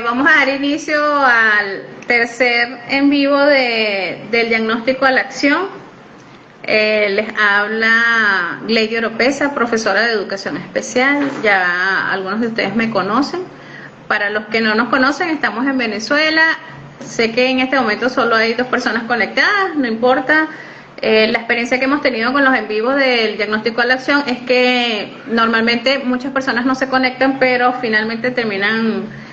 Vamos a dar inicio al tercer en vivo del diagnóstico a la acción. Les habla Lady Oropesa, profesora de educación especial. Ya algunos de ustedes me conocen. Para los que no nos conocen, estamos en Venezuela. Sé que en este momento solo hay 2 personas conectadas, no importa. La experiencia que hemos tenido con los en vivos del diagnóstico a la acción es que normalmente muchas personas no se conectan, pero finalmente terminan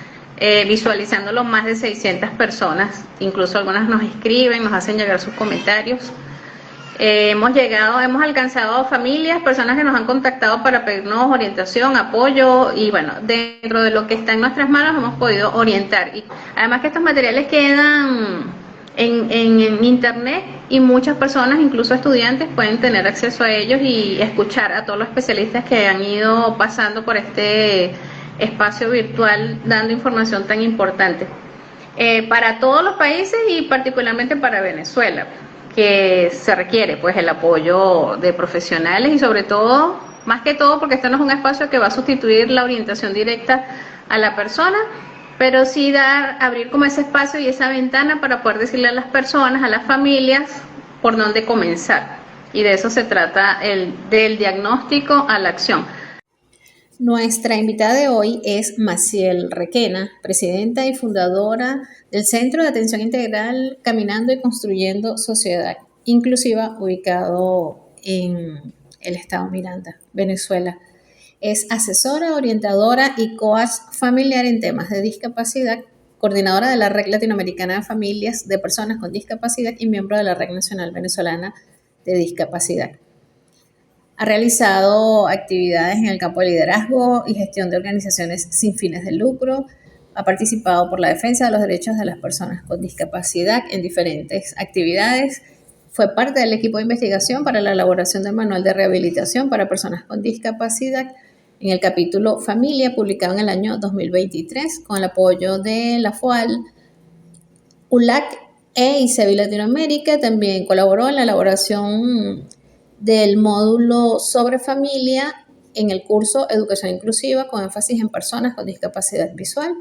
visualizándolo más de 600 personas. Incluso algunas nos escriben, nos hacen llegar sus comentarios. Hemos alcanzado familias, personas que nos han contactado para pedirnos orientación, apoyo, y bueno, dentro de lo que está en nuestras manos hemos podido orientar. Y además que estos materiales quedan en internet y muchas personas, incluso estudiantes, pueden tener acceso a ellos y escuchar a todos los especialistas que han ido pasando por este espacio virtual dando información tan importante para todos los países y particularmente para Venezuela, que se requiere pues el apoyo de profesionales y sobre todo, más que todo, porque este no es un espacio que va a sustituir la orientación directa a la persona, pero sí abrir como ese espacio y esa ventana para poder decirle a las personas, a las familias, por dónde comenzar. Y de eso se trata del diagnóstico a la acción. Nuestra invitada de hoy es Maciel Requena, presidenta y fundadora del Centro de Atención Integral Caminando y Construyendo Sociedad Inclusiva, ubicado en el estado Miranda, Venezuela. Es asesora, orientadora y coach familiar en temas de discapacidad, coordinadora de la Red Latinoamericana de Familias de Personas con Discapacidad y miembro de la Red Nacional Venezolana de Discapacidad. Ha realizado actividades en el campo de liderazgo y gestión de organizaciones sin fines de lucro. Ha participado por la defensa de los derechos de las personas con discapacidad en diferentes actividades. Fue parte del equipo de investigación para la elaboración del manual de rehabilitación para personas con discapacidad en el capítulo Familia, publicado en el año 2023, con el apoyo de la FOAL, ULAC e ICEBI Latinoamérica. También colaboró en la elaboración del módulo sobre familia en el curso Educación Inclusiva con énfasis en personas con discapacidad visual,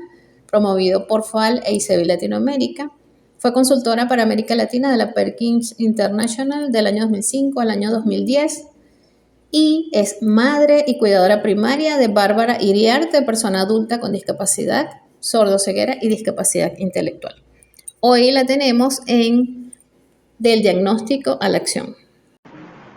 promovido por FOAL e ICEBI Latinoamérica. Fue consultora para América Latina de la Perkins International del año 2005 al año 2010 y es madre y cuidadora primaria de Bárbara Iriarte, persona adulta con discapacidad, sordoceguera y discapacidad intelectual. Hoy la tenemos en Del Diagnóstico a la Acción.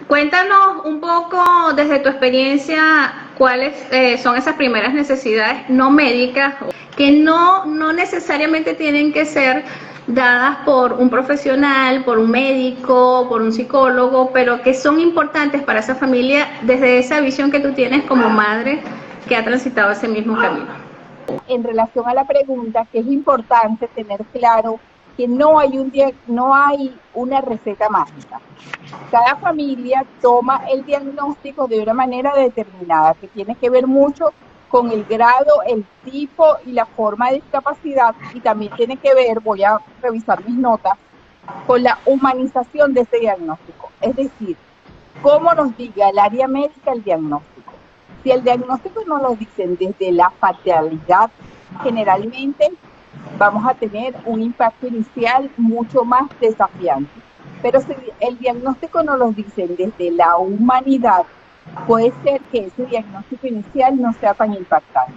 Cuéntanos un poco desde tu experiencia cuáles son esas primeras necesidades no médicas que no necesariamente tienen que ser dadas por un profesional, por un médico, por un psicólogo, pero que son importantes para esa familia desde esa visión que tú tienes como madre que ha transitado ese mismo camino. En relación a la pregunta, que es importante tener claro que no hay una receta mágica. Cada familia toma el diagnóstico de una manera determinada, que tiene que ver mucho con el grado, el tipo y la forma de discapacidad, y también tiene que ver, voy a revisar mis notas, con la humanización de ese diagnóstico. Es decir, cómo nos diga el área médica el diagnóstico. Si el diagnóstico nos lo dicen desde la fatalidad, generalmente vamos a tener un impacto inicial mucho más desafiante. Pero si el diagnóstico nos lo dicen desde la humanidad, puede ser que ese diagnóstico inicial no sea tan impactante.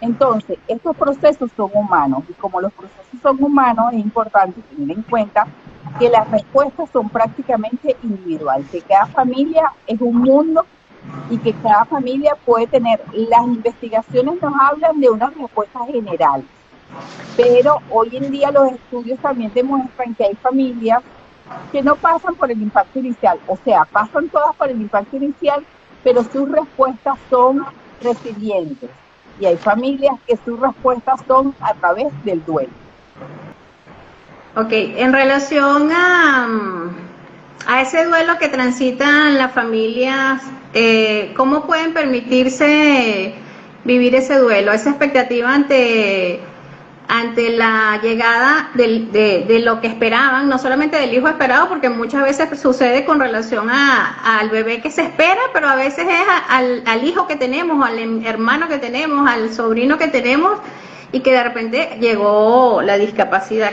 Entonces, estos procesos son humanos y como los procesos son humanos, es importante tener en cuenta que las respuestas son prácticamente individuales, que cada familia es un mundo y que cada familia puede tener, las investigaciones nos hablan de unas respuestas generales, pero hoy en día los estudios también demuestran que hay familias que no pasan por el impacto inicial, o sea, pasan todas por el impacto inicial, pero sus respuestas son resilientes. Y hay familias que sus respuestas son a través del duelo. Ok, en relación a ese duelo que transitan las familias, ¿cómo pueden permitirse vivir ese duelo, esa expectativa ante la llegada de lo que esperaban, no solamente del hijo esperado, porque muchas veces sucede con relación al bebé que se espera, pero a veces es al hijo que tenemos, al hermano que tenemos, al sobrino que tenemos, y que de repente llegó la discapacidad.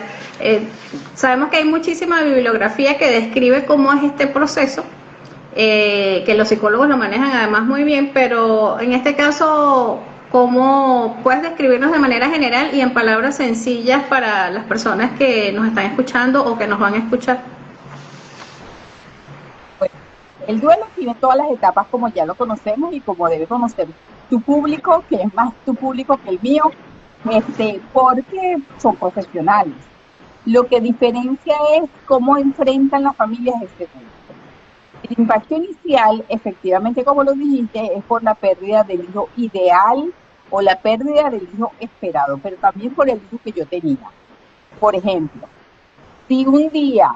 Sabemos que hay muchísima bibliografía que describe cómo es este proceso, que los psicólogos lo manejan además muy bien, pero en este caso, ¿cómo puedes describirnos de manera general y en palabras sencillas para las personas que nos están escuchando o que nos van a escuchar? Bueno, el duelo tiene todas las etapas como ya lo conocemos y como debe conocer tu público, que es más tu público que el mío, porque son profesionales. Lo que diferencia es cómo enfrentan las familias este duelo. El impacto inicial, efectivamente, como lo dijiste, es por la pérdida del hijo ideal o la pérdida del hijo esperado, pero también por el hijo que yo tenía. Por ejemplo, si un día,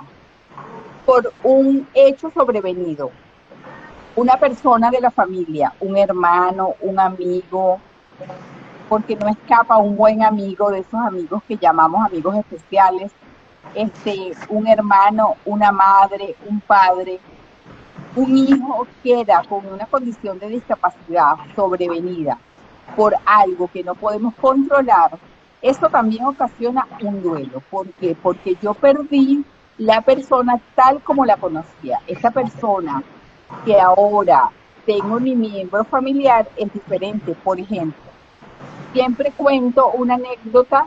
por un hecho sobrevenido, una persona de la familia, un hermano, un amigo, porque no escapa un buen amigo de esos amigos que llamamos amigos especiales, un hermano, una madre, un padre, un hijo queda con una condición de discapacidad sobrevenida por algo que no podemos controlar, eso también ocasiona un duelo. ¿Por qué? Porque yo perdí la persona tal como la conocía. Esa persona que ahora tengo mi miembro familiar es diferente. Por ejemplo, siempre cuento una anécdota.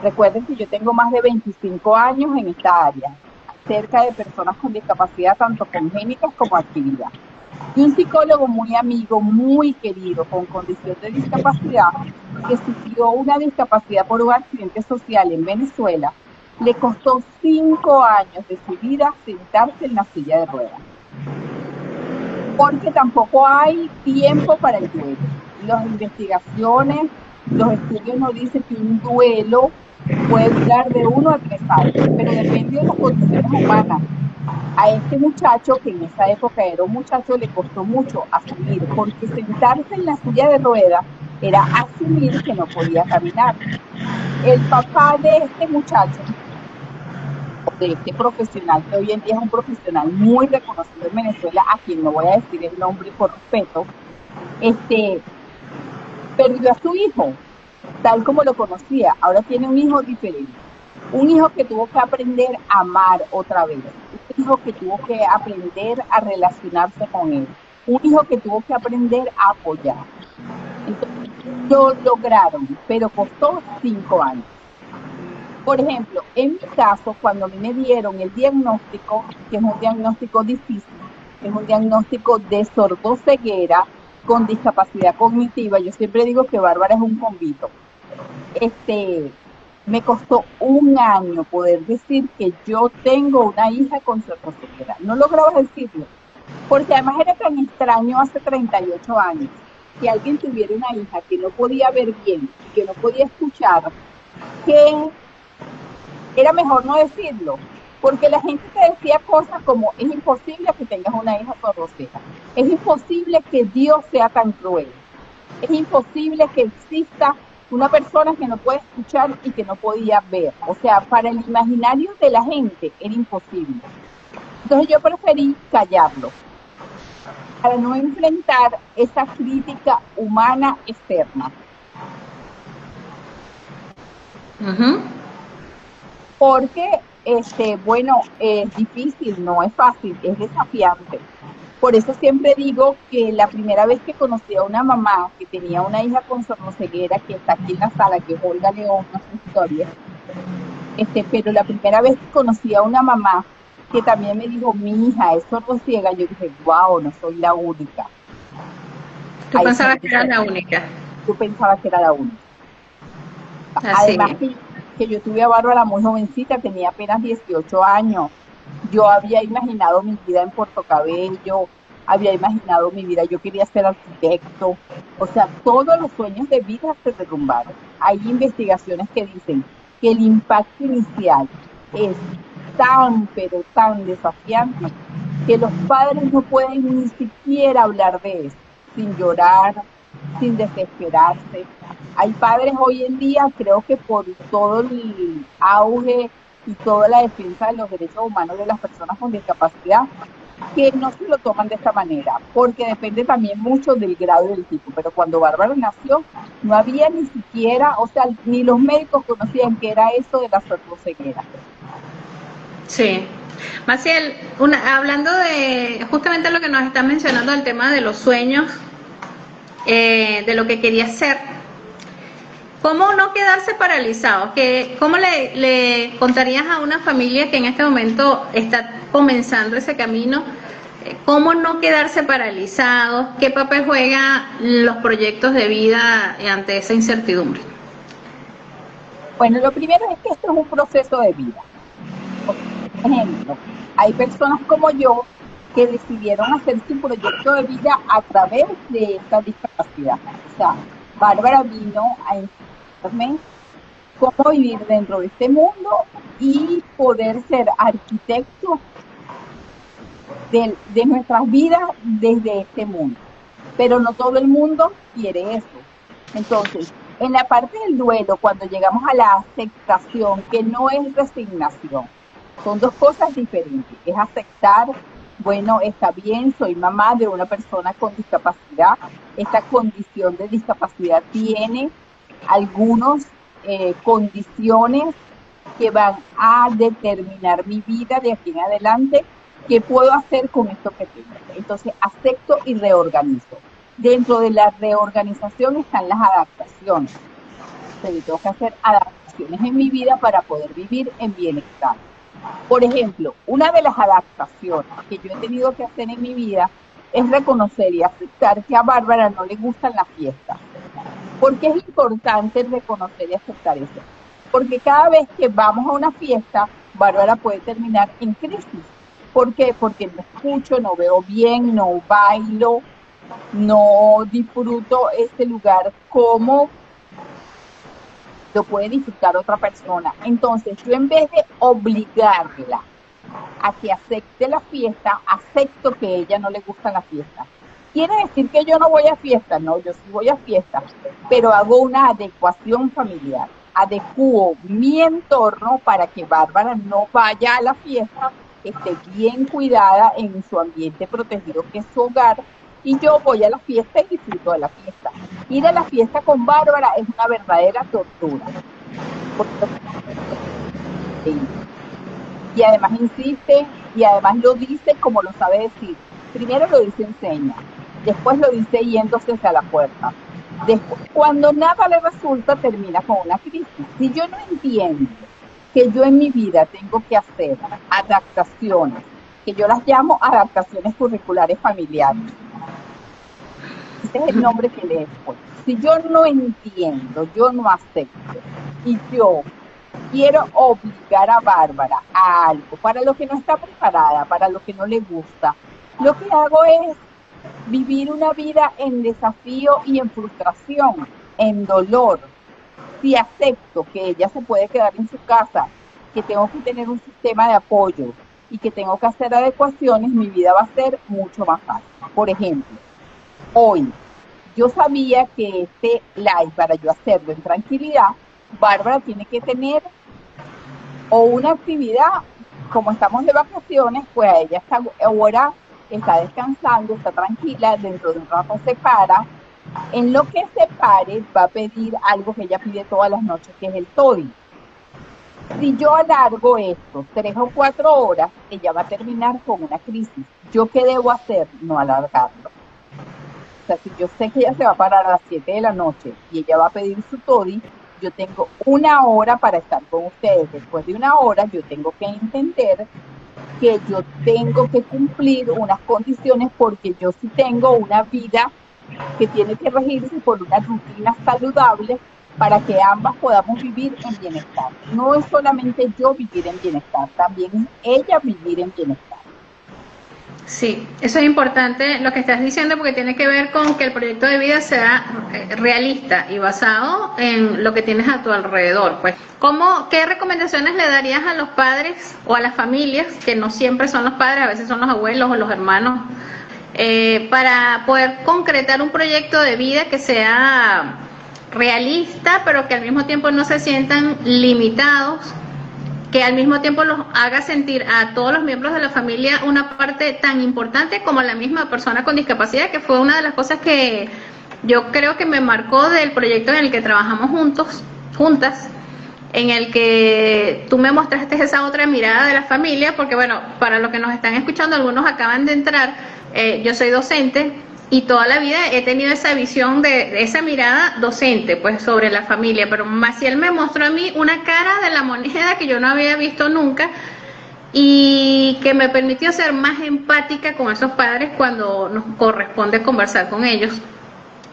Recuerden que yo tengo más de 25 años en esta área, cerca de personas con discapacidad, tanto congénitas como adquirida. Y un psicólogo muy amigo, muy querido, con condición de discapacidad, que sufrió una discapacidad por un accidente social en Venezuela, le costó 5 años de su vida sentarse en la silla de ruedas. Porque tampoco hay tiempo para el duelo. Las investigaciones, los estudios nos dicen que un duelo puede durar de 1 a 3 años, pero depende de las condiciones humanas. A este muchacho, que en esa época era un muchacho, le costó mucho asumir, porque sentarse en la silla de ruedas era asumir que no podía caminar. El papá de este muchacho, de este profesional, que hoy en día es un profesional muy reconocido en Venezuela, a quien no voy a decir el nombre por respeto, perdió a su hijo, tal como lo conocía. Ahora tiene un hijo diferente. Un hijo que tuvo que aprender a amar otra vez. Un hijo que tuvo que aprender a relacionarse con él. Un hijo que tuvo que aprender a apoyar. Entonces, lo lograron, pero costó 5 años. Por ejemplo, en mi caso, cuando a mí me dieron el diagnóstico, que es un diagnóstico difícil, es un diagnóstico de sordoceguera con discapacidad cognitiva, yo siempre digo que Bárbara es un convito. Me costó 1 año poder decir que yo tengo una hija con sordoceguera. No lograba decirlo, porque además era tan extraño hace 38 años que alguien tuviera una hija que no podía ver bien, que no podía escuchar, que era mejor no decirlo, porque la gente te decía cosas como: es imposible que tengas una hija sordoceja, es imposible que Dios sea tan cruel, es imposible que exista una persona que no puede escuchar y que no podía ver. O sea, para el imaginario de la gente era imposible. Entonces yo preferí callarlo, para no enfrentar esa crítica humana externa. Porque, bueno, es difícil, no es fácil, es desafiante. Por eso siempre digo que la primera vez que conocí a una mamá que tenía una hija con sordoceguera, que está aquí en la sala, que es Olga León, no sé historia, pero la primera vez que conocí a una mamá que también me dijo: mi hija es sordociega, yo dije: wow, no soy la única. ¿Tú pensabas que era la única? Yo pensaba que era la única. Así Además que yo tuve a Bárbara muy jovencita, tenía apenas 18 años. Yo había imaginado mi vida en Puerto Cabello, había imaginado mi vida, yo quería ser arquitecto. O sea, todos los sueños de vida se derrumbaron. Hay investigaciones que dicen que el impacto inicial es tan, pero tan desafiante, que los padres no pueden ni siquiera hablar de eso, sin llorar, sin desesperarse. Hay padres hoy en día, creo que por todo el auge y toda la defensa de los derechos humanos de las personas con discapacidad, que no se lo toman de esta manera, porque depende también mucho del grado y del tipo. Pero cuando Bárbara nació, no había ni siquiera, o sea, ni los médicos conocían qué era eso de la sordoceguera. Sí. Maciel, hablando de justamente lo que nos están mencionando, el tema de los sueños, de lo que quería hacer, ¿cómo no quedarse paralizado? ¿Cómo le contarías a una familia que en este momento está comenzando ese camino? ¿Cómo no quedarse paralizados? ¿Qué papel juegan los proyectos de vida ante esa incertidumbre? Bueno, lo primero es que esto es un proceso de vida. Por ejemplo, hay personas como yo que decidieron hacer su proyecto de vida a través de esta discapacidad. O sea, Bárbara vino a enseñarme cómo vivir dentro de este mundo y poder ser arquitecto de nuestras vidas desde este mundo. Pero no todo el mundo quiere eso. Entonces, en la parte del duelo, cuando llegamos a la aceptación, que no es resignación, son dos cosas diferentes. Es aceptar, bueno, está bien, soy mamá de una persona con discapacidad. Esta condición de discapacidad tiene algunas condiciones que van a determinar mi vida de aquí en adelante. ¿Qué puedo hacer con esto que tengo? Entonces, acepto y reorganizo. Dentro de la reorganización están las adaptaciones. Entonces, tengo que hacer adaptaciones en mi vida para poder vivir en bienestar. Por ejemplo, una de las adaptaciones que yo he tenido que hacer en mi vida es reconocer y aceptar que a Bárbara no le gustan las fiestas. ¿Por qué es importante reconocer y aceptar eso? Porque cada vez que vamos a una fiesta, Bárbara puede terminar en crisis. ¿Por qué? Porque no escucho, no veo bien, no bailo, no disfruto este lugar como lo puede disfrutar otra persona. Entonces, yo en vez de obligarla a que acepte la fiesta, acepto que a ella no le gustan las fiestas. ¿Quiere decir que yo no voy a fiestas? No, yo sí voy a fiestas, pero hago una adecuación familiar. Adecuo mi entorno para que Bárbara no vaya a la fiesta, esté bien cuidada en su ambiente protegido, que es su hogar, y yo voy a la fiesta y disfruto de la fiesta. Ir a la fiesta con Bárbara es una verdadera tortura. Y además insiste, y además lo dice como lo sabe decir. Primero lo dice en señas, después lo dice yéndose hacia la puerta. Después, cuando nada le resulta, termina con una crisis. Si yo no entiendo que yo en mi vida tengo que hacer adaptaciones, que yo las llamo adaptaciones curriculares familiares. Ese es el nombre que le he puesto. Si yo no entiendo, yo no acepto, y yo quiero obligar a Bárbara a algo para lo que no está preparada, para lo que no le gusta, lo que hago es vivir una vida en desafío y en frustración, en dolor. Si acepto que ella se puede quedar en su casa, que tengo que tener un sistema de apoyo y que tengo que hacer adecuaciones, mi vida va a ser mucho más fácil. Por ejemplo, hoy yo sabía que este live, para yo hacerlo en tranquilidad, Bárbara tiene que tener o una actividad, como estamos de vacaciones, pues a ella ahora está descansando, está tranquila, dentro de un rato se para. En lo que se pare, va a pedir algo que ella pide todas las noches, que es el toddy. Si yo alargo esto 3 o 4 horas, ella va a terminar con una crisis. ¿Yo qué debo hacer? No alargarlo. O sea, si yo sé que ella se va a parar a las 7 de la noche y ella va a pedir su toddy, yo tengo 1 hora para estar con ustedes. Después de 1 hora, yo tengo que entender que yo tengo que cumplir unas condiciones porque yo sí tengo una vida que tiene que regirse por una rutina saludable para que ambas podamos vivir en bienestar. No es solamente yo vivir en bienestar, también es ella vivir en bienestar. Sí, eso es importante lo que estás diciendo porque tiene que ver con que el proyecto de vida sea realista y basado en lo que tienes a tu alrededor. Pues, ¿qué recomendaciones le darías a los padres o a las familias, que no siempre son los padres, a veces son los abuelos o los hermanos, para poder concretar un proyecto de vida que sea realista, pero que al mismo tiempo no se sientan limitados que al mismo tiempo los haga sentir a todos los miembros de la familia una parte tan importante como la misma persona con discapacidad, que fue una de las cosas que yo creo que me marcó del proyecto en el que trabajamos juntas, en el que tú me mostraste esa otra mirada de la familia, porque bueno, para los que nos están escuchando, algunos acaban de entrar, yo soy docente, y toda la vida he tenido esa visión de esa mirada docente, pues, sobre la familia, pero Maciel me mostró a mí una cara de la moneda que yo no había visto nunca y que me permitió ser más empática con esos padres cuando nos corresponde conversar con ellos,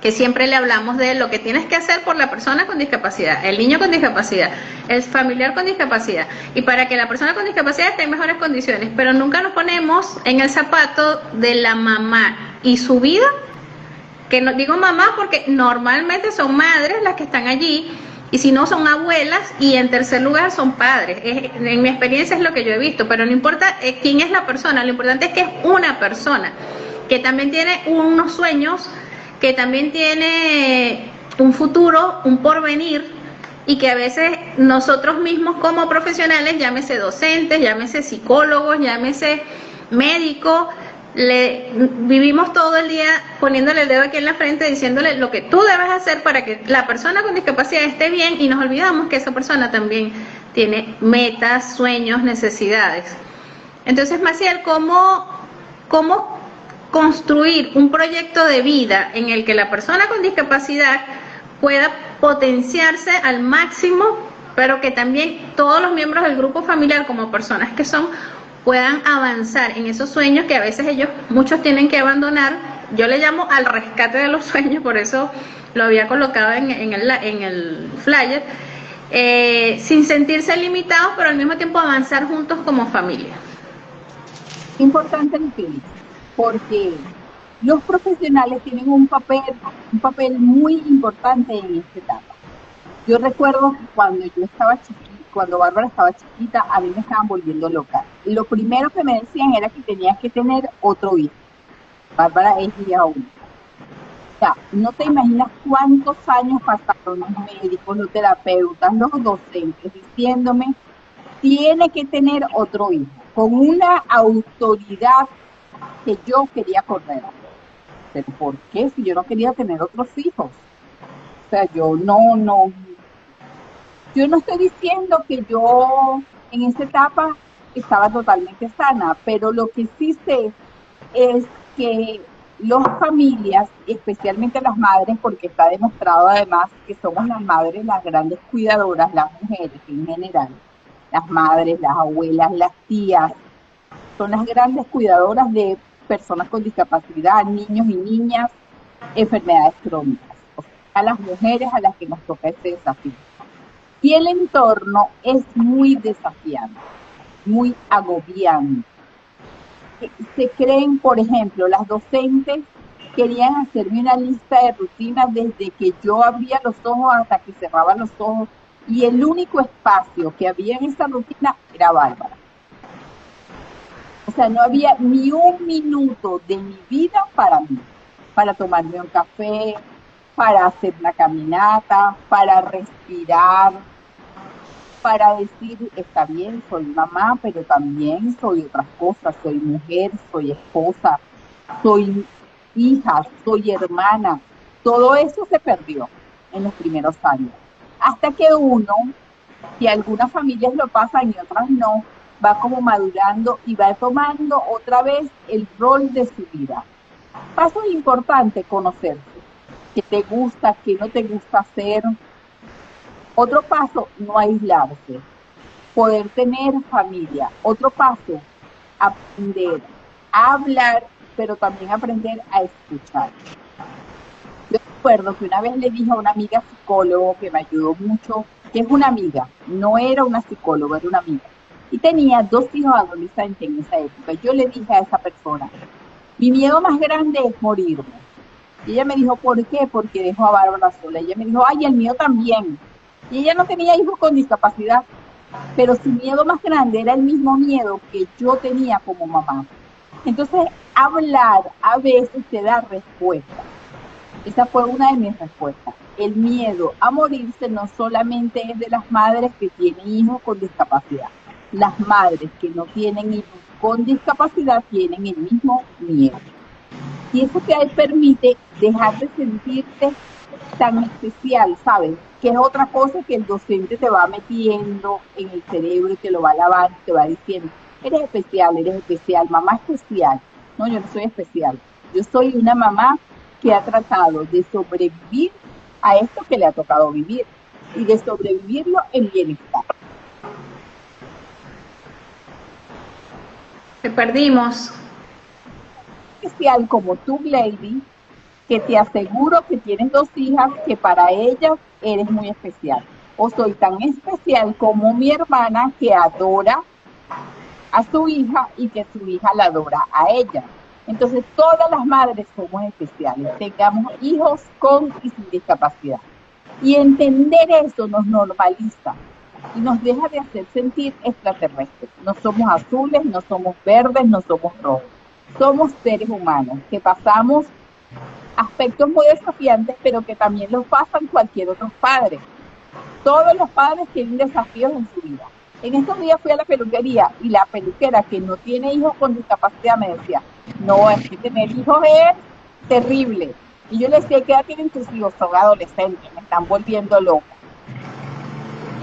que siempre le hablamos de lo que tienes que hacer por la persona con discapacidad, el niño con discapacidad, el familiar con discapacidad, y para que la persona con discapacidad esté en mejores condiciones, pero nunca nos ponemos en el zapato de la mamá y su vida, que no digo mamá porque normalmente son madres las que están allí, y si no son abuelas, y en tercer lugar son padres. En mi experiencia es lo que yo he visto, pero no importa quién es la persona, lo importante es que es una persona que también tiene unos sueños, que también tiene un futuro, un porvenir, y que a veces nosotros mismos como profesionales, llámese docentes, llámese psicólogos, llámese médicos, vivimos todo el día poniéndole el dedo aquí en la frente, diciéndole lo que tú debes hacer para que la persona con discapacidad esté bien, y nos olvidamos que esa persona también tiene metas, sueños, necesidades. Entonces, Maciel, ¿cómo construir un proyecto de vida en el que la persona con discapacidad pueda potenciarse al máximo, pero que también todos los miembros del grupo familiar, como personas que son, puedan avanzar en esos sueños que a veces muchos tienen que abandonar? Yo le llamo al rescate de los sueños, por eso lo había colocado en el flyer, sin sentirse limitados, pero al mismo tiempo avanzar juntos como familia. Importante lo que dices, porque los profesionales tienen un papel muy importante en esta etapa. Yo recuerdo que cuando Bárbara estaba chiquita, a mí me estaban volviendo loca. Lo primero que me decían era que tenía que tener otro hijo. Bárbara es hija única. O sea, no te imaginas cuántos años pasaron los médicos, los terapeutas, los docentes, diciéndome, tiene que tener otro hijo, con una autoridad que yo quería correr. ¿Pero por qué? Si yo no quería tener otros hijos. O sea, yo no estoy diciendo que yo en esa etapa estaba totalmente sana, pero lo que sí sé es que las familias, especialmente las madres, porque está demostrado además que somos las madres las grandes cuidadoras, las mujeres en general, las madres, las abuelas, las tías, son las grandes cuidadoras de personas con discapacidad, niños y niñas, enfermedades crónicas. O sea, a las mujeres a las que nos toca este desafío. Y el entorno es muy desafiante, muy agobiante. Se creen, por ejemplo, las docentes querían hacerme una lista de rutinas desde que yo abría los ojos hasta que cerraba los ojos, y el único espacio que había en esa rutina era Bárbara. O sea, no había ni un minuto de mi vida para mí, para tomarme un café, para hacer una caminata, para respirar, para decir, está bien, soy mamá, pero también soy otras cosas, soy mujer, soy esposa, soy hija, soy hermana. Todo eso se perdió en los primeros años. Hasta que uno, y algunas familias lo pasan y otras no, va como madurando y va tomando otra vez el rol de su vida. Paso importante, conocerse. ¿Qué te gusta, qué no te gusta hacer? Otro paso, no aislarse. Poder tener familia. Otro paso, aprender a hablar, pero también aprender a escuchar. Yo recuerdo que una vez le dije a una amiga psicólogo que me ayudó mucho, que es una amiga, no era una psicóloga, era una amiga, y tenía 2 hijos adolescentes en esa época. Yo le dije a esa persona, mi miedo más grande es morirme. Y ella me dijo, ¿por qué? Porque dejo a Bárbara sola. Y ella me dijo, ay, el mío también. Y ella no tenía hijos con discapacidad, pero su miedo más grande era el mismo miedo que yo tenía como mamá. Entonces, hablar a veces te da respuesta. Esa fue una de mis respuestas. El miedo a morirse no solamente es de las madres que tienen hijos con discapacidad. las madres que no tienen hijos con discapacidad tienen el mismo miedo. Y eso te permite dejar de sentirte tan especial, ¿sabes? Que es otra cosa que el docente te va metiendo en el cerebro y te lo va lavando, te va diciendo, eres especial, mamá especial. No, yo no soy especial. Yo soy una mamá que ha tratado de sobrevivir a esto que le ha tocado vivir y de sobrevivirlo en bienestar. Te perdimos. Especial como tú, Lady, que te aseguro que tienes 2 hijas, que para ellas eres muy especial. O soy tan especial como mi hermana, que adora a su hija y que su hija la adora a ella. Entonces, todas las madres somos especiales, tengamos hijos con y sin discapacidad. Y entender eso nos normaliza y nos deja de hacer sentir extraterrestres. No somos azules, no somos verdes, no somos rojos. Somos seres humanos que pasamos aspectos muy desafiantes, pero que también los pasan cualquier otro padre. Todos los padres tienen desafíos en su vida. En estos días fui a la peluquería y la peluquera que no tiene hijos con discapacidad me decía, no, es que tener hijos es terrible. Y yo le decía, ¿qué edad tienen tus hijos? Son adolescentes, me están volviendo loco.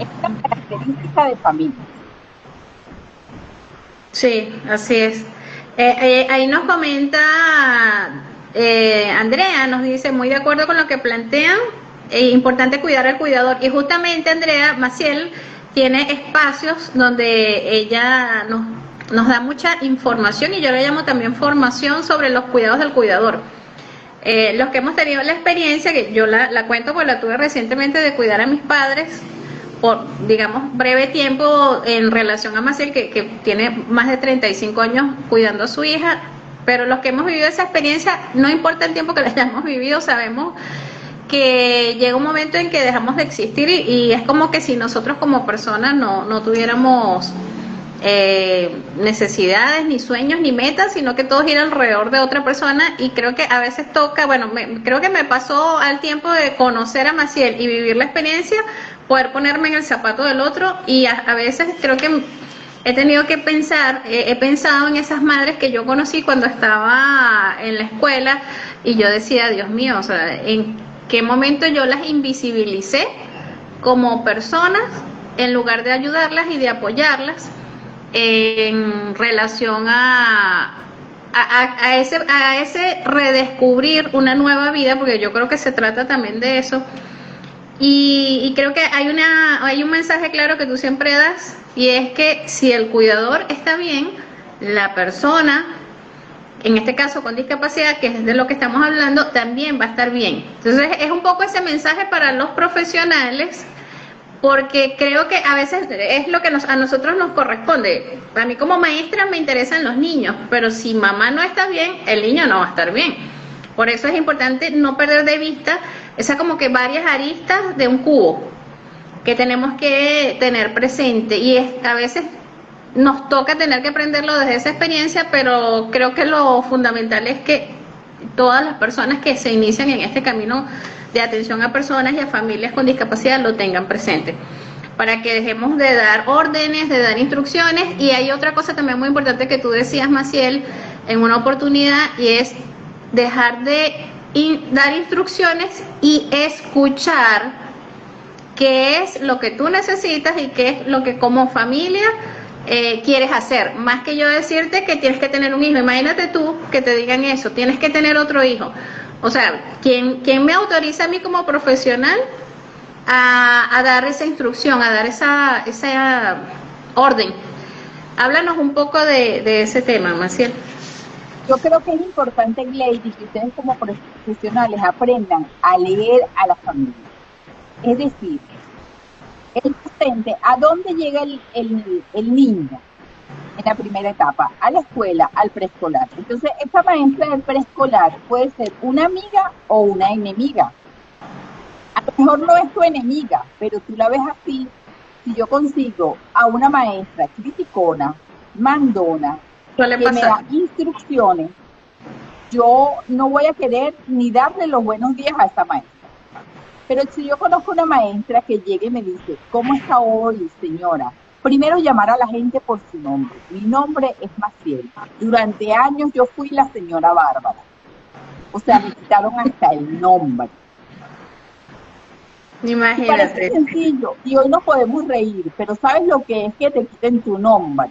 Es una característica de familia. Sí, así es. Ahí nos comenta Andrea, nos dice, muy de acuerdo con lo que plantean, es importante cuidar al cuidador. Y justamente Andrea Maciel tiene espacios donde ella nos da mucha información, y yo le llamo también formación sobre los cuidados del cuidador. Los que hemos tenido la experiencia, que yo la cuento porque la tuve recientemente, de cuidar a mis padres por, digamos, breve tiempo en relación a Maciel, que tiene más de 35 años cuidando a su hija, pero los que hemos vivido esa experiencia, no importa el tiempo que la hayamos vivido, sabemos que llega un momento en que dejamos de existir y es como que si nosotros como personas no tuviéramos necesidades, ni sueños, ni metas, sino que todo gira alrededor de otra persona. Y creo que a veces toca, bueno, creo que me pasó al tiempo de conocer a Maciel y vivir la experiencia, poder ponerme en el zapato del otro, y a veces creo que he tenido que pensar, he pensado en esas madres que yo conocí cuando estaba en la escuela, y yo decía, Dios mío, o sea, ¿en qué momento yo las invisibilicé como personas en lugar de ayudarlas y de apoyarlas en relación a ese redescubrir una nueva vida? Porque yo creo que se trata también de eso. Y creo que hay un mensaje claro que tú siempre das, y es que si el cuidador está bien, la persona, en este caso con discapacidad, que es de lo que estamos hablando, también va a estar bien. Entonces es un poco ese mensaje para los profesionales, porque creo que a veces es lo que a nosotros nos corresponde. A mí como maestra me interesan los niños, pero si mamá no está bien, el niño no va a estar bien. Por eso es importante no perder de vista esas como que varias aristas de un cubo que tenemos que tener presente, y a veces nos toca tener que aprenderlo desde esa experiencia, pero creo que lo fundamental es que todas las personas que se inician en este camino de atención a personas y a familias con discapacidad lo tengan presente, para que dejemos de dar órdenes, de dar instrucciones. Y hay otra cosa también muy importante que tú decías, Maciel, en una oportunidad, y es dejar de dar instrucciones y escuchar qué es lo que tú necesitas y qué es lo que como familia quieres hacer, más que yo decirte que tienes que tener un hijo. Imagínate tú que te digan eso, tienes que tener otro hijo. O sea, ¿quién me autoriza a mí como profesional a dar esa instrucción, a dar esa orden? Háblanos un poco de ese tema, Maciel. Yo creo que es importante, Lady, que ustedes como profesionales aprendan a leer a la familia. Es decir, el docente, ¿a dónde llega el niño en la primera etapa? A la escuela, al preescolar. Entonces, esta maestra del preescolar puede ser una amiga o una enemiga. A lo mejor no es tu enemiga, pero tú la ves así. Si yo consigo a una maestra criticona, mandona, que me da instrucciones, yo no voy a querer ni darle los buenos días a esa maestra. Pero si yo conozco una maestra que llegue y me dice, ¿cómo está hoy, señora? Primero, llamar a la gente por su nombre. Mi nombre es Maciel. Durante años yo fui la señora Bárbara. O sea, me quitaron hasta el nombre. Y parece Imagínate. sencillo, y hoy nos podemos reír, pero ¿sabes lo que es que te quiten tu nombre?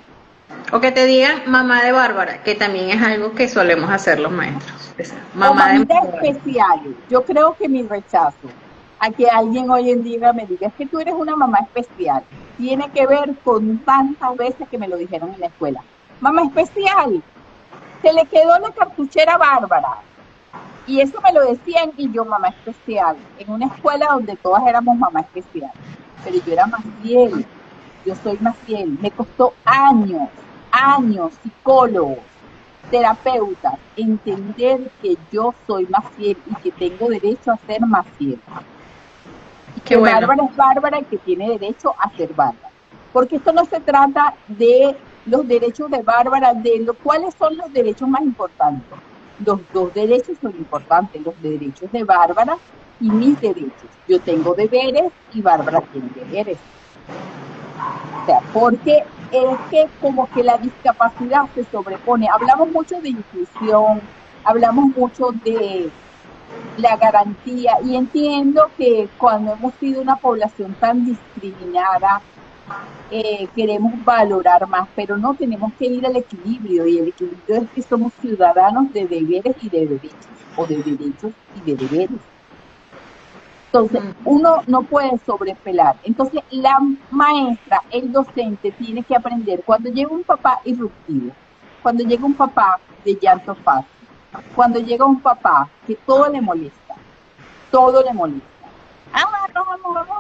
O que te digan mamá de Bárbara, que también es algo que solemos hacer los maestros. O Mamá de mamita Bárbara. especial. Yo creo que mi rechazo a que alguien hoy en día me diga, es que tú eres una mamá especial, tiene que ver con tantas veces que me lo dijeron en la escuela. Mamá especial, se le quedó la cartuchera Bárbara. Y eso me lo decían y yo, mamá especial, en una escuela donde todas éramos mamá especial. Pero yo era Maciel, yo soy Maciel. Me costó años, psicólogos, terapeutas, entender que yo soy Maciel y que tengo derecho a ser Maciel. Y Qué que bueno. Bárbara es Bárbara y que tiene derecho a ser Bárbara. Porque esto no se trata de los derechos de Bárbara, cuáles son los derechos más importantes. Los dos derechos son importantes, los derechos de Bárbara y mis derechos. Yo tengo deberes y Bárbara tiene deberes. O sea, porque es que como que la discapacidad se sobrepone. Hablamos mucho de inclusión, hablamos mucho de la garantía y entiendo que cuando hemos sido una población tan discriminada, queremos valorar más, pero no tenemos que ir al equilibrio y el equilibrio es que somos ciudadanos de deberes y de derechos, o de derechos y de deberes. Entonces, uno no puede sobrepelar. Entonces, la maestra, el docente, tiene que aprender cuando llega un papá irruptivo, cuando llega un papá de llanto fácil, cuando llega un papá que todo le molesta. Vamos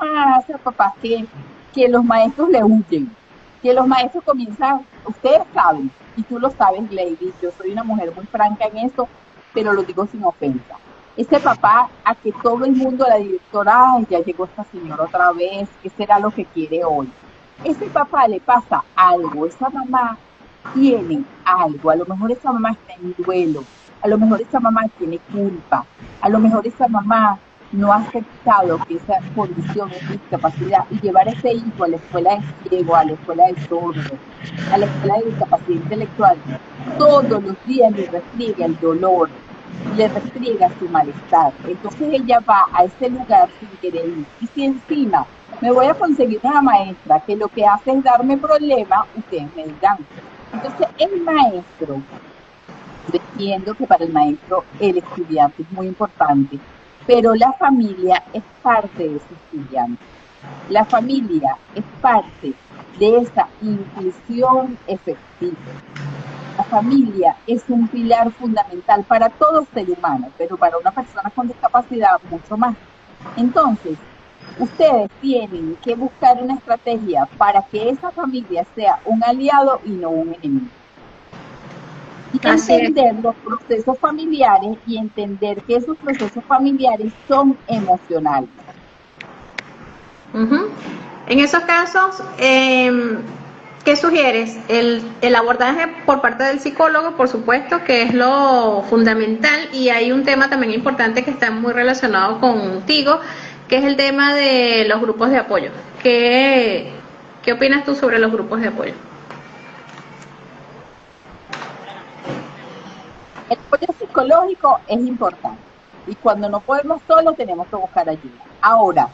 a hacer papás que los maestros le huyen, que los maestros comienzan, ustedes saben, y tú lo sabes, Lady, yo soy una mujer muy franca en eso, pero lo digo sin ofensa. Ese papá a que todo el mundo, la directora, ay, ya llegó esta señora otra vez, ¿qué será lo que quiere hoy? Ese papá le pasa algo, esa mamá tiene algo, a lo mejor esa mamá está en duelo, a lo mejor esa mamá tiene culpa, a lo mejor esa mamá no ha aceptado que esa condición es discapacidad y llevar a ese hijo a la escuela de ciego, a la escuela de sordo, a la escuela de discapacidad intelectual, todos los días le restriega el dolor, le restriega su malestar. Entonces ella va a ese lugar sin querer ir. Y si encima me voy a conseguir una maestra que lo que hace es darme problemas, ustedes me dirán. Entonces el maestro, entiendo que para el maestro el estudiante es muy importante, pero la familia es parte de ese estudiante. La familia es parte de esa inclusión efectiva. La familia es un pilar fundamental para todo ser humano, pero para una persona con discapacidad mucho más. Entonces, ustedes tienen que buscar una estrategia para que esa familia sea un aliado y no un enemigo. Y entender los procesos familiares y entender que esos procesos familiares son emocionales. En esos casos, ¿qué sugieres? El abordaje por parte del psicólogo, por supuesto, que es lo fundamental, y hay un tema también importante que está muy relacionado contigo, que es el tema de los grupos de apoyo. ¿Qué opinas tú sobre los grupos de apoyo? El apoyo psicológico es importante y cuando no podemos solos tenemos que buscar ayuda. Ahora,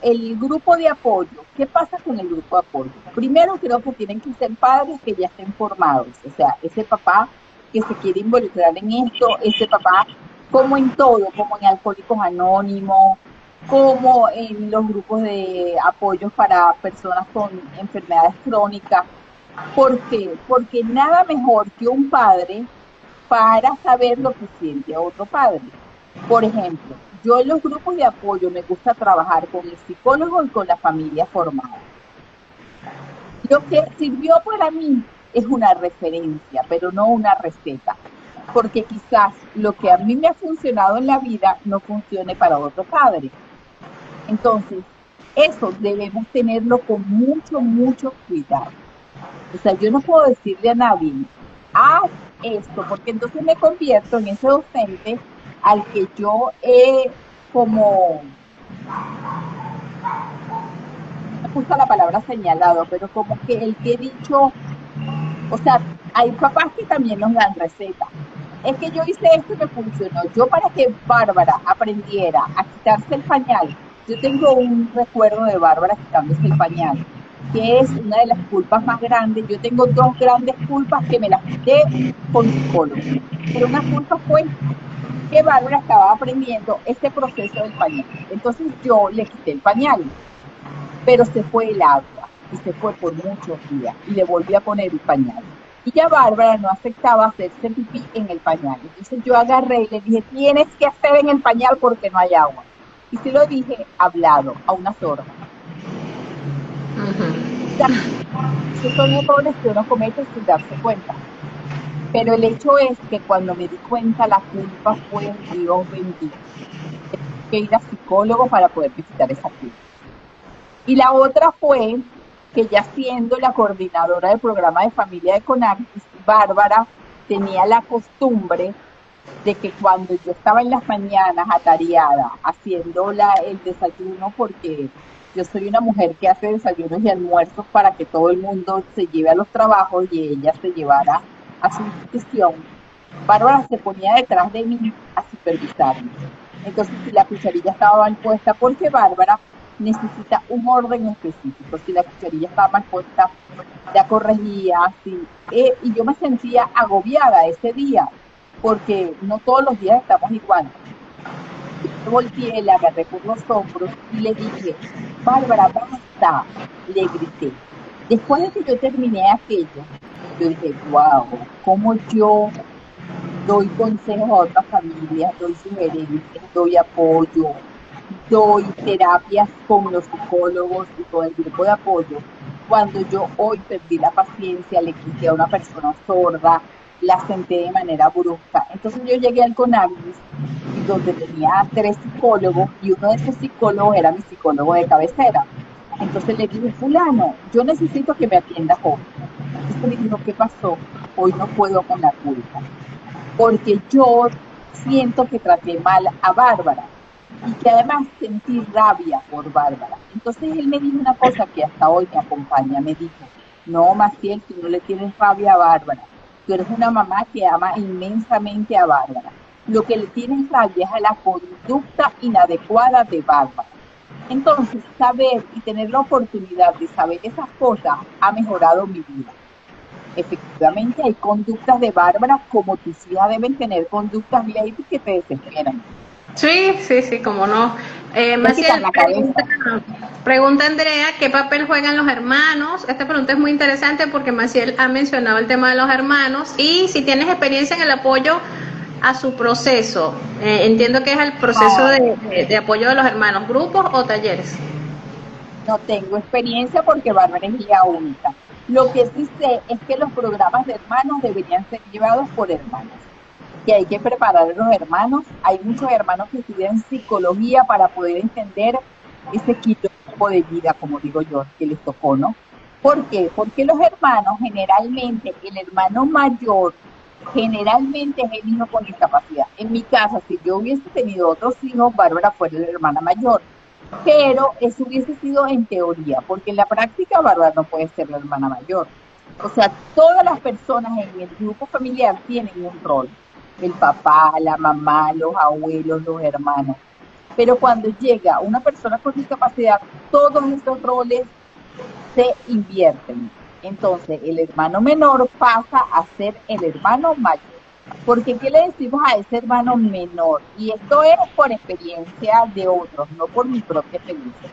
el grupo de apoyo, ¿qué pasa con el grupo de apoyo? Primero creo que tienen que ser padres que ya estén formados, o sea, ese papá que se quiere involucrar en esto, ese papá como en todo, como en Alcohólicos Anónimos, como en los grupos de apoyo para personas con enfermedades crónicas. ¿Por qué? Porque nada mejor que un padre para saber lo que siente otro padre. Por ejemplo, yo en los grupos de apoyo me gusta trabajar con el psicólogo y con la familia formada. Lo que sirvió para mí es una referencia, pero no una receta, porque quizás lo que a mí me ha funcionado en la vida no funcione para otro padre. Entonces, eso debemos tenerlo con mucho cuidado. O sea, yo no puedo decirle a nadie, haz esto, porque entonces me convierto en ese docente al que yo he como gusta la palabra señalado, pero como que el que he dicho, o sea, hay papás que también nos dan recetas. Es que yo hice esto y me funcionó. Yo para que Bárbara aprendiera a quitarse el pañal, yo tengo un recuerdo de Bárbara quitándose el pañal, que es una de las culpas más grandes. Yo tengo dos grandes culpas que me las quité con psicólogo. Pero una culpa fue que Bárbara estaba aprendiendo este proceso del pañal. Entonces yo le quité el pañal, pero se fue el agua y se fue por muchos días y le volví a poner el pañal. Y ya Bárbara no aceptaba hacerse pipí en el pañal. Entonces yo agarré y le dije, tienes que hacer en el pañal porque no hay agua. Y se lo dije hablado, a una sorda. Esos son errores que uno comete sin darse cuenta. Pero el hecho es que cuando me di cuenta, la culpa fue Dios bendito. Tengo que ir a psicólogo para poder visitar esa culpa. Y la otra fue que ya siendo la coordinadora del programa de familia de CONACYT, Bárbara tenía la costumbre de que cuando yo estaba en las mañanas atareada haciendo el desayuno, porque yo soy una mujer que hace desayunos y almuerzos para que todo el mundo se lleve a los trabajos y ella se llevara a su institución, Bárbara se ponía detrás de mí a supervisarme. Entonces, si la cucharilla estaba mal puesta, porque Bárbara necesita un orden específico. Si la cucharilla estaba mal puesta, la corregía, así. Y yo me sentía agobiada ese día, porque no todos los días estamos igual. Yo volteé, la agarré por los hombros y le dije, Bárbara, basta, le grité. Después de que yo terminé aquello, yo dije, wow, cómo yo doy consejos a otras familias, doy sugerencias, doy apoyo, doy terapias con los psicólogos y con el grupo de apoyo. Cuando yo hoy perdí la paciencia, le quité a una persona sorda, la senté de manera brusca. Entonces yo llegué al CONACYT, donde tenía 3 psicólogos, y uno de esos psicólogos era mi psicólogo de cabecera. Entonces le dije, fulano, yo necesito que me atiendas hoy. Entonces me dijo, ¿qué pasó? Hoy no puedo con la culpa, porque yo siento que traté mal a Bárbara y que además sentí rabia por Bárbara. Entonces él me dijo una cosa que hasta hoy me acompaña, me dijo, no, Maciel, tú no le tienes rabia a Bárbara, tú eres una mamá que ama inmensamente a Bárbara. Lo que le tienes rabia es a la conducta inadecuada de Bárbara. Entonces, saber y tener la oportunidad de saber esas cosas ha mejorado mi vida. Efectivamente, hay conductas de Bárbara, como tus hijas deben tener conductas de ahí que te desesperan. Sí, sí, sí, cómo no. Maciel, pregunta Andrea, ¿qué papel juegan los hermanos? Esta pregunta es muy interesante porque Maciel ha mencionado el tema de los hermanos y si tienes experiencia en el apoyo a su proceso. Entiendo que es el proceso de apoyo de los hermanos, grupos o talleres. No tengo experiencia porque Bárbara es hija única. Lo que sí sé es que los programas de hermanos deberían ser llevados por hermanos, que hay que preparar a los hermanos. Hay muchos hermanos que estudian psicología para poder entender ese quilombo de vida, como digo yo, que les tocó, ¿no? ¿Por qué? Porque los hermanos generalmente, el hermano mayor generalmente es el hijo con discapacidad. En mi casa, si yo hubiese tenido otros hijos, Bárbara fuera la hermana mayor. Pero eso hubiese sido en teoría, porque en la práctica Bárbara no puede ser la hermana mayor. O sea, todas las personas en el grupo familiar tienen un rol. El papá, la mamá, los abuelos, los hermanos. Pero cuando llega una persona con discapacidad, todos estos roles se invierten. Entonces, el hermano menor pasa a ser el hermano mayor. Porque, ¿qué le decimos a ese hermano menor? Y esto es por experiencia de otros, no por mi propia experiencia.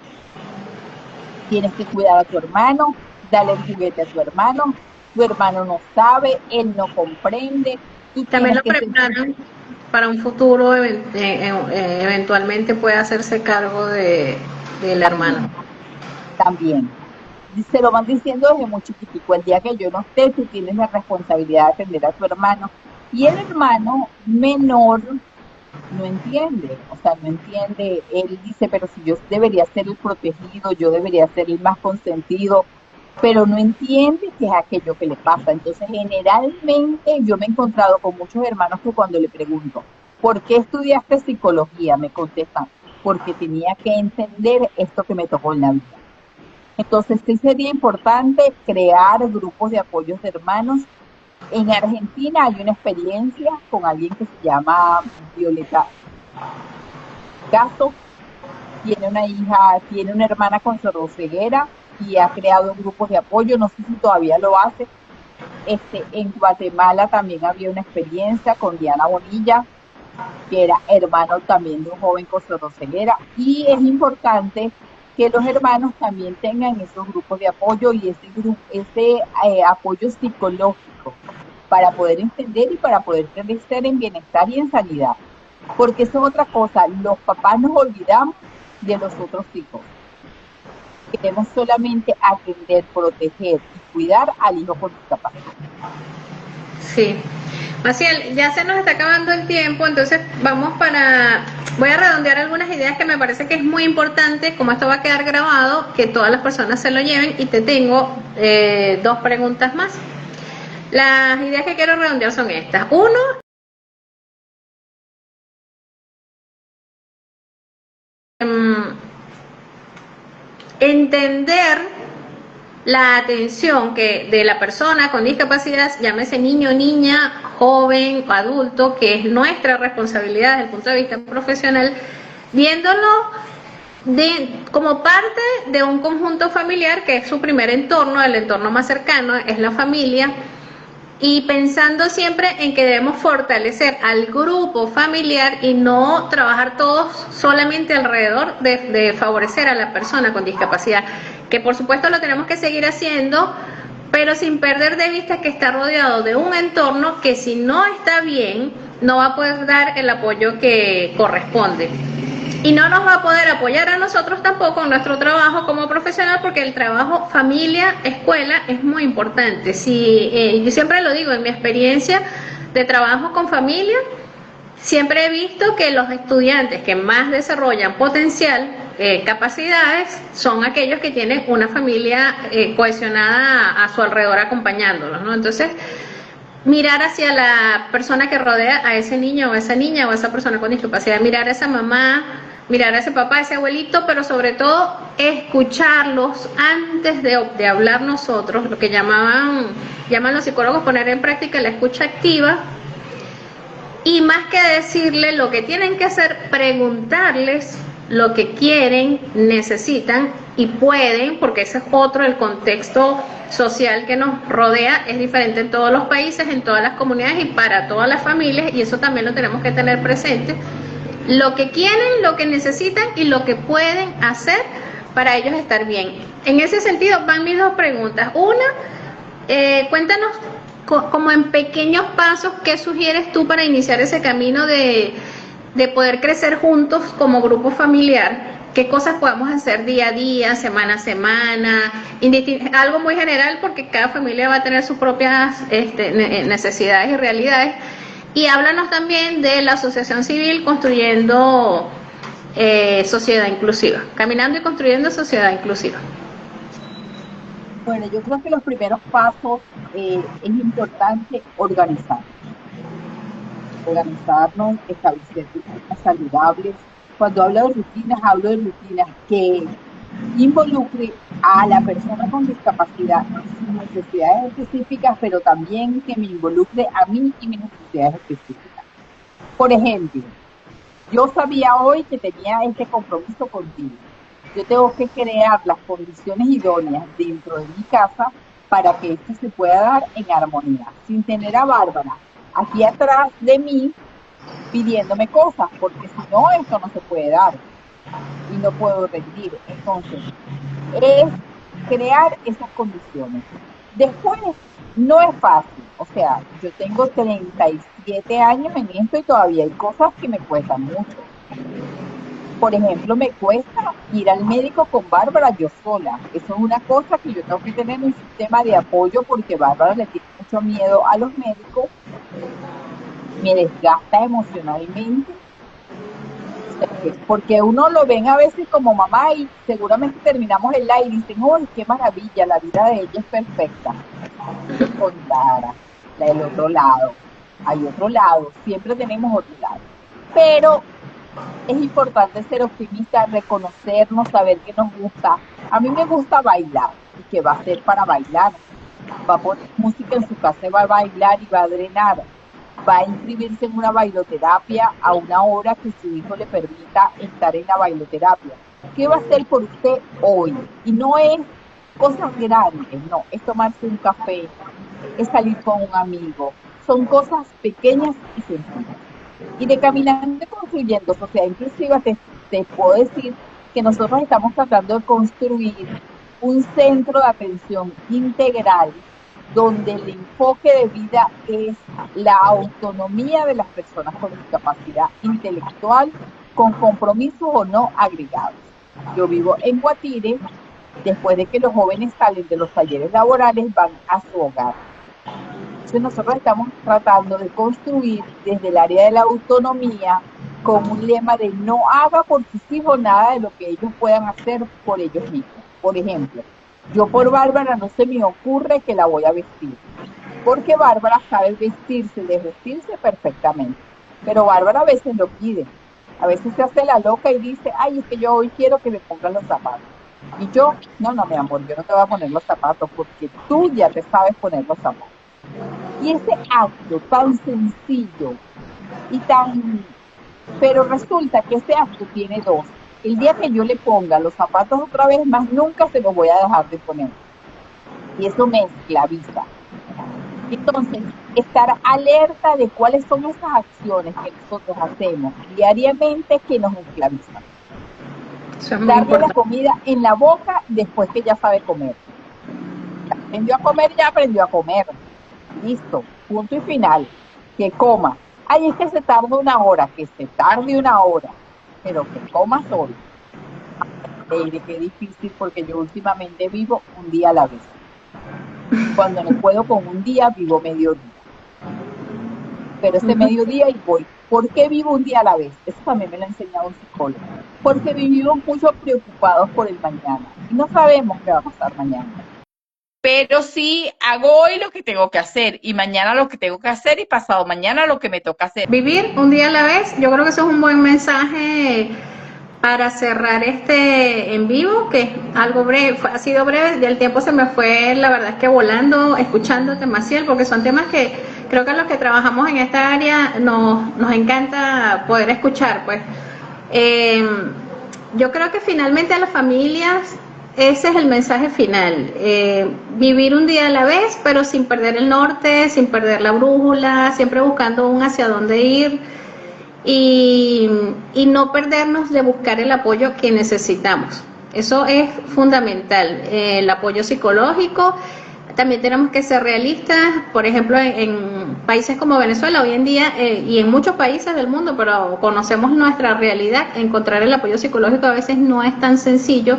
Tienes que cuidar a tu hermano, darle el juguete a tu hermano no sabe, él no comprende. Y también lo preparan para un futuro, eventualmente puede hacerse cargo del hermano. También. Se lo van diciendo desde muy chiquitico, el día que yo no esté, tú tienes la responsabilidad de atender a tu hermano. Y el hermano menor no entiende, él dice, pero si yo debería ser el protegido, yo debería ser el más consentido, pero no entiende qué es aquello que le pasa. Entonces, generalmente yo me he encontrado con muchos hermanos que cuando le pregunto, ¿por qué estudiaste psicología? Me contestan, porque tenía que entender esto que me tocó en la vida. Entonces sí sería importante crear grupos de apoyos de hermanos. En Argentina hay una experiencia con alguien que se llama Violeta Gato, tiene una hija, tiene una hermana con sordocieguera y ha creado grupos de apoyo, no sé si todavía lo hace. En Guatemala también había una experiencia con Diana Bonilla, que era hermano también de un joven con sordocieguera, y es importante que los hermanos también tengan esos grupos de apoyo y ese apoyo psicológico para poder entender y para poder crecer en bienestar y en sanidad. Porque eso es otra cosa, los papás nos olvidamos de los otros hijos. Queremos solamente atender, proteger y cuidar al hijo con discapacidad. Sí. Maciel, ya se nos está acabando el tiempo, entonces voy a redondear algunas ideas que me parece que es muy importante, como esto va a quedar grabado, que todas las personas se lo lleven, y te tengo 2 preguntas más. Las ideas que quiero redondear son estas. Uno, entender la atención que de la persona con discapacidad, llámese niño, niña, joven o adulto, que es nuestra responsabilidad desde el punto de vista profesional, viéndolo como parte de un conjunto familiar que es su primer entorno, el entorno más cercano es la familia, y pensando siempre en que debemos fortalecer al grupo familiar y no trabajar todos solamente alrededor de favorecer a la persona con discapacidad, que por supuesto lo tenemos que seguir haciendo, pero sin perder de vista que está rodeado de un entorno que, si no está bien, no va a poder dar el apoyo que corresponde. Y no nos va a poder apoyar a nosotros tampoco en nuestro trabajo como profesional, porque el trabajo familia, escuela es muy importante. Yo siempre lo digo, en mi experiencia de trabajo con familia, siempre he visto que los estudiantes que más desarrollan potencial, capacidades, son aquellos que tienen una familia cohesionada a su alrededor acompañándolos, ¿no? Entonces, mirar hacia la persona que rodea a ese niño o esa niña o esa persona con discapacidad, mirar a esa mamá, mirar a ese papá, a ese abuelito, pero sobre todo escucharlos antes de hablar nosotros, lo que llaman los psicólogos poner en práctica la escucha activa, y más que decirle lo que tienen que hacer, preguntarles lo que quieren, necesitan y pueden, porque ese es otro, el contexto social que nos rodea es diferente en todos los países, en todas las comunidades y para todas las familias, y eso también lo tenemos que tener presente, lo que quieren, lo que necesitan y lo que pueden hacer para ellos estar bien. En ese sentido van mis 2 preguntas. Una, cuéntanos como en pequeños pasos, ¿qué sugieres tú para iniciar ese camino de poder crecer juntos como grupo familiar? ¿Qué cosas podemos hacer día a día, semana a semana? Algo muy general, porque cada familia va a tener sus propias necesidades y realidades. Y háblanos también de la asociación civil Construyendo Sociedad Inclusiva, caminando y construyendo sociedad inclusiva. Bueno, yo creo que los primeros pasos es importante organizarnos, establecer rutinas saludables. Cuando hablo de rutinas que involucre a la persona con discapacidad en sus necesidades específicas, pero también que me involucre a mí y mis necesidades específicas. Por ejemplo, yo sabía hoy que tenía este compromiso contigo. Yo tengo que crear las condiciones idóneas dentro de mi casa para que esto se pueda dar en armonía, sin tener a Bárbara aquí atrás de mí pidiéndome cosas, porque si no, esto no se puede dar y no puedo rendir. Entonces, es crear esas condiciones. Después, no es fácil. O sea, yo tengo 37 años en esto y todavía hay cosas que me cuestan mucho. Por ejemplo, me cuesta ir al médico con Bárbara yo sola. Eso es una cosa que yo tengo que tener un sistema de apoyo, porque Bárbara le tiene mucho miedo a los médicos, me desgasta emocionalmente, porque uno lo ven a veces como mamá y seguramente terminamos el live y dicen, ¡ay, qué maravilla! La vida de ella es perfecta. Con Lara, la del otro lado. Hay otro lado, siempre tenemos otro lado. Pero es importante ser optimista, reconocernos, saber qué nos gusta, A mí me gusta bailar. ¿Y qué va a hacer para bailar? Va a poner música en su casa y va a bailar y va a drenar. Va a inscribirse en una bailoterapia a una hora que su hijo le permita estar en la bailoterapia. ¿Qué va a hacer por usted hoy? Y no es cosas grandes, no, es tomarse un café, es salir con un amigo. Son cosas pequeñas y sencillas. Y de Caminando y Construyendo Sociedad Inclusiva te puedo decir que nosotros estamos tratando de construir un centro de atención integral donde el enfoque de vida es la autonomía de las personas con discapacidad intelectual con compromisos o no agregados. Yo vivo en Guatire, después de que los jóvenes salen de los talleres laborales van a su hogar. Entonces nosotros estamos tratando de construir desde el área de la autonomía con un lema de no haga por sus hijos nada de lo que ellos puedan hacer por ellos mismos. Por ejemplo, yo por Bárbara no se me ocurre que la voy a vestir, porque Bárbara sabe desvestirse perfectamente, pero Bárbara a veces lo pide, a veces se hace la loca y dice, ay, es que yo hoy quiero que me pongan los zapatos. Y yo, no, mi amor, yo no te voy a poner los zapatos porque tú ya te sabes poner los zapatos. Y ese acto tan sencillo y tan... Pero resulta que ese acto tiene dos. El día que yo le ponga los zapatos otra vez, más nunca se los voy a dejar de poner. Y eso me esclaviza. Entonces, estar alerta de cuáles son esas acciones que nosotros hacemos diariamente que nos esclavizan. Darle la comida en la boca después que ya sabe comer. Ya aprendió a comer. Listo, punto y final. Que coma. Ay, es que se tarda una hora, que se tarde una hora, pero que coma solo. Qué difícil, porque yo últimamente vivo un día a la vez. Cuando no puedo con un día, vivo medio día. Pero ese mediodía y voy. ¿Por qué vivo un día a la vez? Eso también me lo ha enseñado un psicólogo. Porque vivimos mucho preocupados por el mañana. Y no sabemos qué va a pasar mañana. Pero sí hago hoy lo que tengo que hacer y mañana lo que tengo que hacer y pasado mañana lo que me toca hacer. Vivir un día a la vez, yo creo que eso es un buen mensaje para cerrar este en vivo, que es algo breve, ha sido breve, ya el tiempo se me fue, la verdad es que volando, escuchándote, Maciel, porque son temas que creo que a los que trabajamos en esta área nos encanta poder escuchar, pues. Yo creo que finalmente a las familias ese es el mensaje final, vivir un día a la vez, pero sin perder el norte, sin perder la brújula, siempre buscando un hacia dónde ir y no perdernos de buscar el apoyo que necesitamos. Eso es fundamental, el apoyo psicológico. También tenemos que ser realistas, por ejemplo, en países como Venezuela hoy en día y en muchos países del mundo, pero conocemos nuestra realidad, encontrar el apoyo psicológico a veces no es tan sencillo,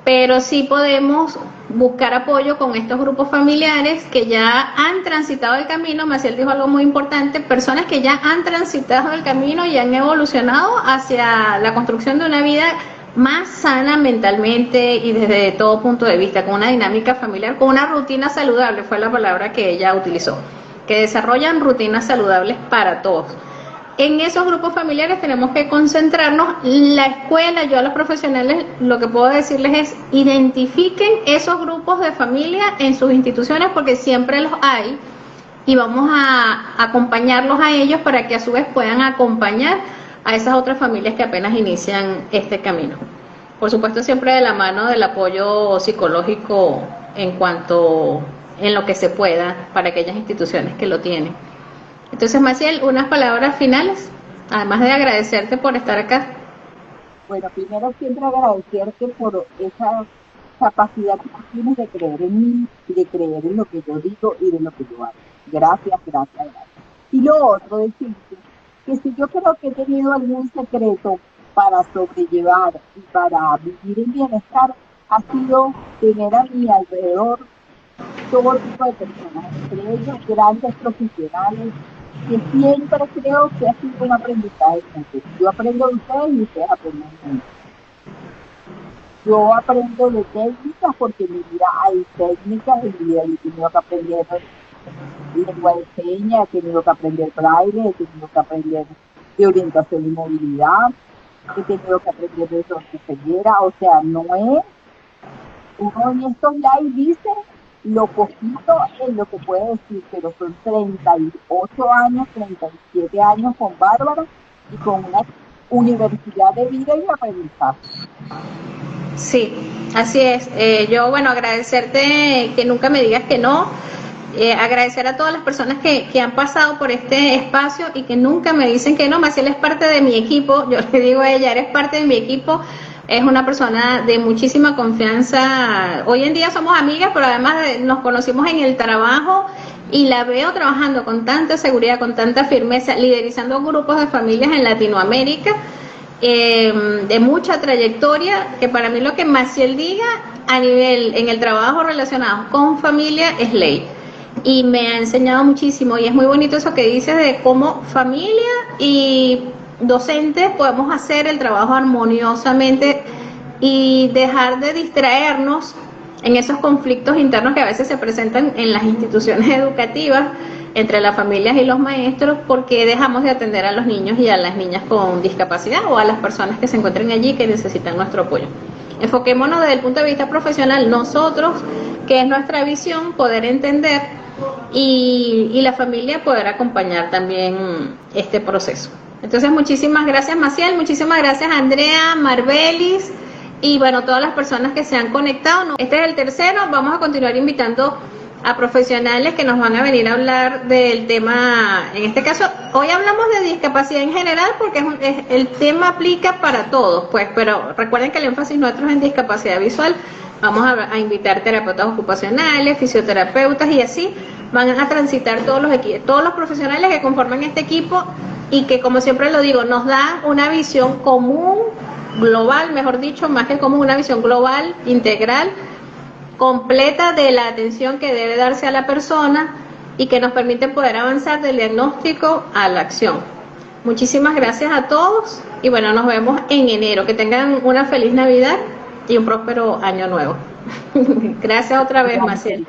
pero sí podemos buscar apoyo con estos grupos familiares que ya han transitado el camino. Maciel dijo algo muy importante, personas que ya han transitado el camino y han evolucionado hacia la construcción de una vida más sana mentalmente y desde todo punto de vista, con una dinámica familiar, con una rutina saludable, fue la palabra que ella utilizó, que desarrollan rutinas saludables para todos. En esos grupos familiares tenemos que concentrarnos. La escuela, yo a los profesionales lo que puedo decirles es identifiquen esos grupos de familia en sus instituciones porque siempre los hay y vamos a acompañarlos a ellos para que a su vez puedan acompañar a esas otras familias que apenas inician este camino. Por supuesto siempre de la mano del apoyo psicológico en lo que se pueda para aquellas instituciones que lo tienen. Entonces, Maciel, unas palabras finales, además de agradecerte por estar acá. Bueno, primero siempre agradecerte por esa capacidad que tienes de creer en mí y de creer en lo que yo digo y de lo que yo hago. Gracias. Y lo otro, decirte que si yo creo que he tenido algún secreto para sobrellevar y para vivir en bienestar, ha sido tener a mi alrededor todo tipo de personas, entre ellos grandes profesionales, que siempre creo que ha sido un aprendizaje juntos. Yo aprendo de ustedes y ustedes aprenden de mí. Yo aprendo de técnicas porque en mi vida hay técnicas, en mi vida he tenido que aprender lengua de señas, he tenido que aprender braille, he tenido que aprender de orientación y movilidad, he tenido que aprender de ceguera, o sea, no es uno en estos live dice lo poquito en lo que puede decir, pero son 38 años, 37 años con Bárbara y con una universidad de vida y de aprendizaje. Sí, así es. Yo, bueno, agradecerte que nunca me digas que no. Agradecer a todas las personas que han pasado por este espacio y que nunca me dicen que no. Maciel es parte de mi equipo. Yo le digo a ella, eres parte de mi equipo. Es una persona de muchísima confianza. Hoy en día somos amigas, pero además nos conocimos en el trabajo y la veo trabajando con tanta seguridad, con tanta firmeza, liderizando grupos de familias en Latinoamérica. De mucha trayectoria, que para mí lo que Maciel diga a nivel en el trabajo relacionado con familia es ley, y me ha enseñado muchísimo, y es muy bonito eso que dices de cómo familia y docentes podemos hacer el trabajo armoniosamente y dejar de distraernos en esos conflictos internos que a veces se presentan en las instituciones educativas entre las familias y los maestros, porque dejamos de atender a los niños y a las niñas con discapacidad o a las personas que se encuentren allí que necesitan nuestro apoyo. Enfoquémonos desde el punto de vista profesional nosotros, que es nuestra visión, poder entender y la familia poder acompañar también este proceso. Entonces, muchísimas gracias Maciel, muchísimas gracias Andrea, Marbelis y bueno, todas las personas que se han conectado. Este es el tercero, vamos a continuar invitando a profesionales que nos van a venir a hablar del tema. En este caso, hoy hablamos de discapacidad en general porque el tema aplica para todos, pues, pero recuerden que el énfasis nuestro es en discapacidad visual. Vamos a invitar terapeutas ocupacionales, fisioterapeutas y así van a transitar todos los profesionales que conforman este equipo y que, como siempre lo digo, nos dan una visión común, global, mejor dicho, más que común, una visión global, integral, completa de la atención que debe darse a la persona y que nos permite poder avanzar del diagnóstico a la acción. Muchísimas gracias a todos y bueno, nos vemos en enero. Que tengan una feliz Navidad y un próspero año nuevo. Gracias otra vez, Maciel.